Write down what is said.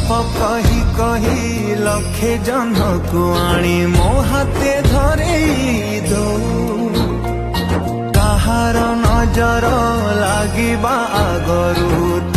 गप कही कही लक्षे जन को आनी मो हाथे धरे दो काहार नजर लागिबा आगरू